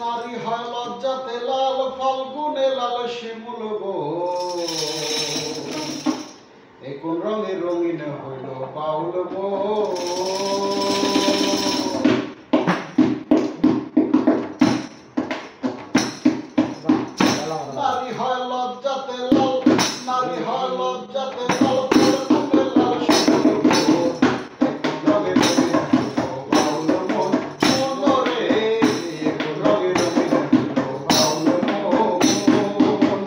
নারী হয় লজ্জাতে লাল, ফাল্গুনে লাল শিমুল গো। এ কোন রঙে রঙিন হইল বাউল গো। নারী হয় লজ্জাতে লাল, নারী হয় লজ্জাতে লাল, ফাল্গুনে লাল শিমুল গো। এ কোন রঙে রঙিন হইল বাউল মন, মন রে। এ কোন রঙে রঙিন হইল বাউল মন।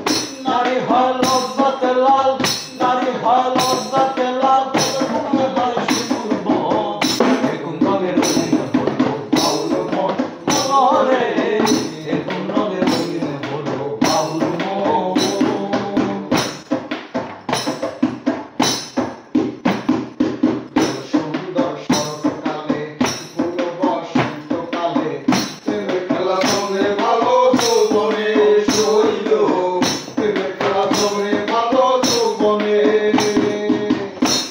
নারী হয় লজ্জাতে লাল, নারী হয় লজ্জাতে লাল, ফাল্গুনে লাল শিমুল গো। এ কোন রঙে রঙিন হইল বাউল মন, মন রে। এ কোন রঙে রঙিন হইল বাউল মন। সুন্দর শরৎকালে, ফুল বসন্তকালে, প্রেমে খেলা তোমরে ভালো যৌবনে সইল। প্রেমে খেলা তোমরে ভালো যৌবনে।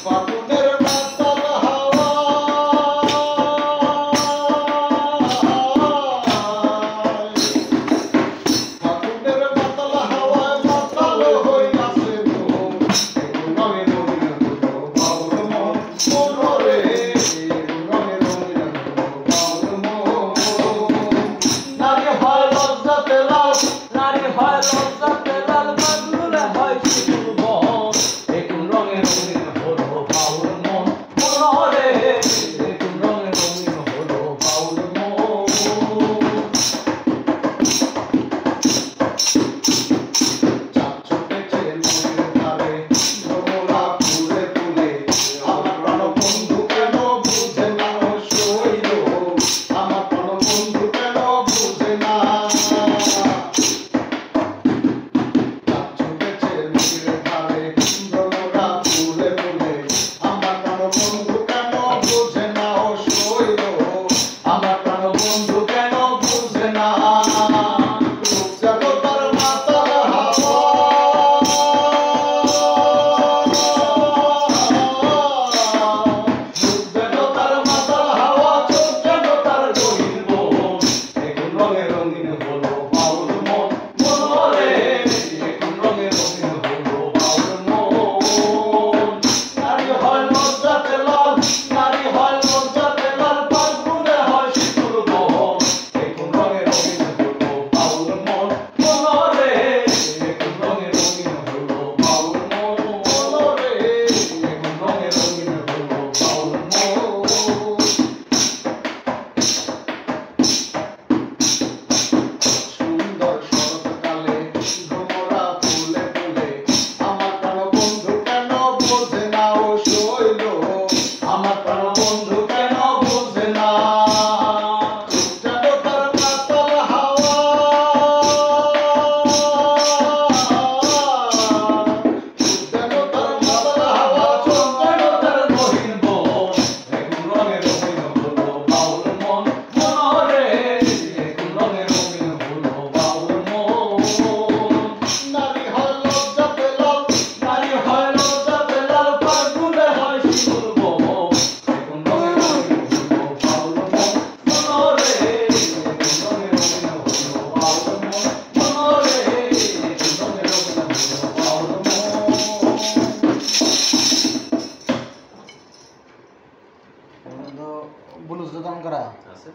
ফাগুনের মাতাল হাওয়া, ফাগুনের মাতাল হাওয়ায় মাতাল হইয়াছে মন। এ কোন রঙে রঙিন হইল বাউল মন, মন রে। এ কোন রঙে রঙিন হইল বাউল মন। নারী হয় লজ্জাতে লাল, নারী হয় লজ্জাতে লাল, ফাল্গুনে হয় শিমুল গো। এ কোন রঙে রঙিন হইল বাউল মন, মন রে। এ কোন রঙে রঙিন হইল বাউল মন। চাঁদ ছুটেছে নদীর ধারে, ভ্রমরা ফুলে ফুলে, আমার প্রাণবন্ধু কেন বুঝে না ও সইল। আমার প্রাণবন্ধু কেন বুঝে না। চাঁদ ছুটেছে নদীর ধারে, ভ্রমরা ফুলে ফুলে, আমার প্রাণবন্ধু কেন বুঝে না ও সইল। আমার প্রাণবন্ধু কেন বুঝে না। রূপ যেন তার মাতাল হাওয়া, রূপ যেন তার মাতাল হাওয়া, চোখ যেন তার গহীন বন। এ কোন রঙে রঙিন হলো বাউল মন, মন রে। এ কোন রঙে রঙিন হলো বাউল মন। নারী হয় লজ্জাতে লাল, নারী হয় লজ্জাতে লাল, ফাল্গুনে হয় শিমুল গো। এ কোন রঙে রঙিন হলো বাউল মন, মন রে। এ কোন রঙে রঙিন হলো বাউল মন, মন রে। এ কোন রঙে রঙিন হলো বাউল মন। সুন্দর শরৎকালে, ভ্রমরা ফুলে ফুলে, আমার প্রাণবন্ধু কেন বোঝে না ও সইল। আমার প্রাণবন্ধু কেন বোঝে না। রূপ যেন তার মাতাল হাওয়া, রূপ যেন তার মাতাল হাওয়া, চোখ যেন তার গহীন বন। এ কোন রঙে রঙিন হলো বাউল মন, মন রে। এ কোন রঙে রঙিন হলো বাউল মন। নারী হয় লজ্জাতে লাল, নারী হয় লজ্জাতে লাল, ফাল্গুনে হয় শিমুল গো। এ কোন রঙে রঙিন হলো বাউল মন, মন রে। এ কোন রঙে রঙিন হলো বাউল মন, মন রে। এ কোন রঙে রঙিন হলো বাউল মন। ব্লুটুথ অন করা আছে।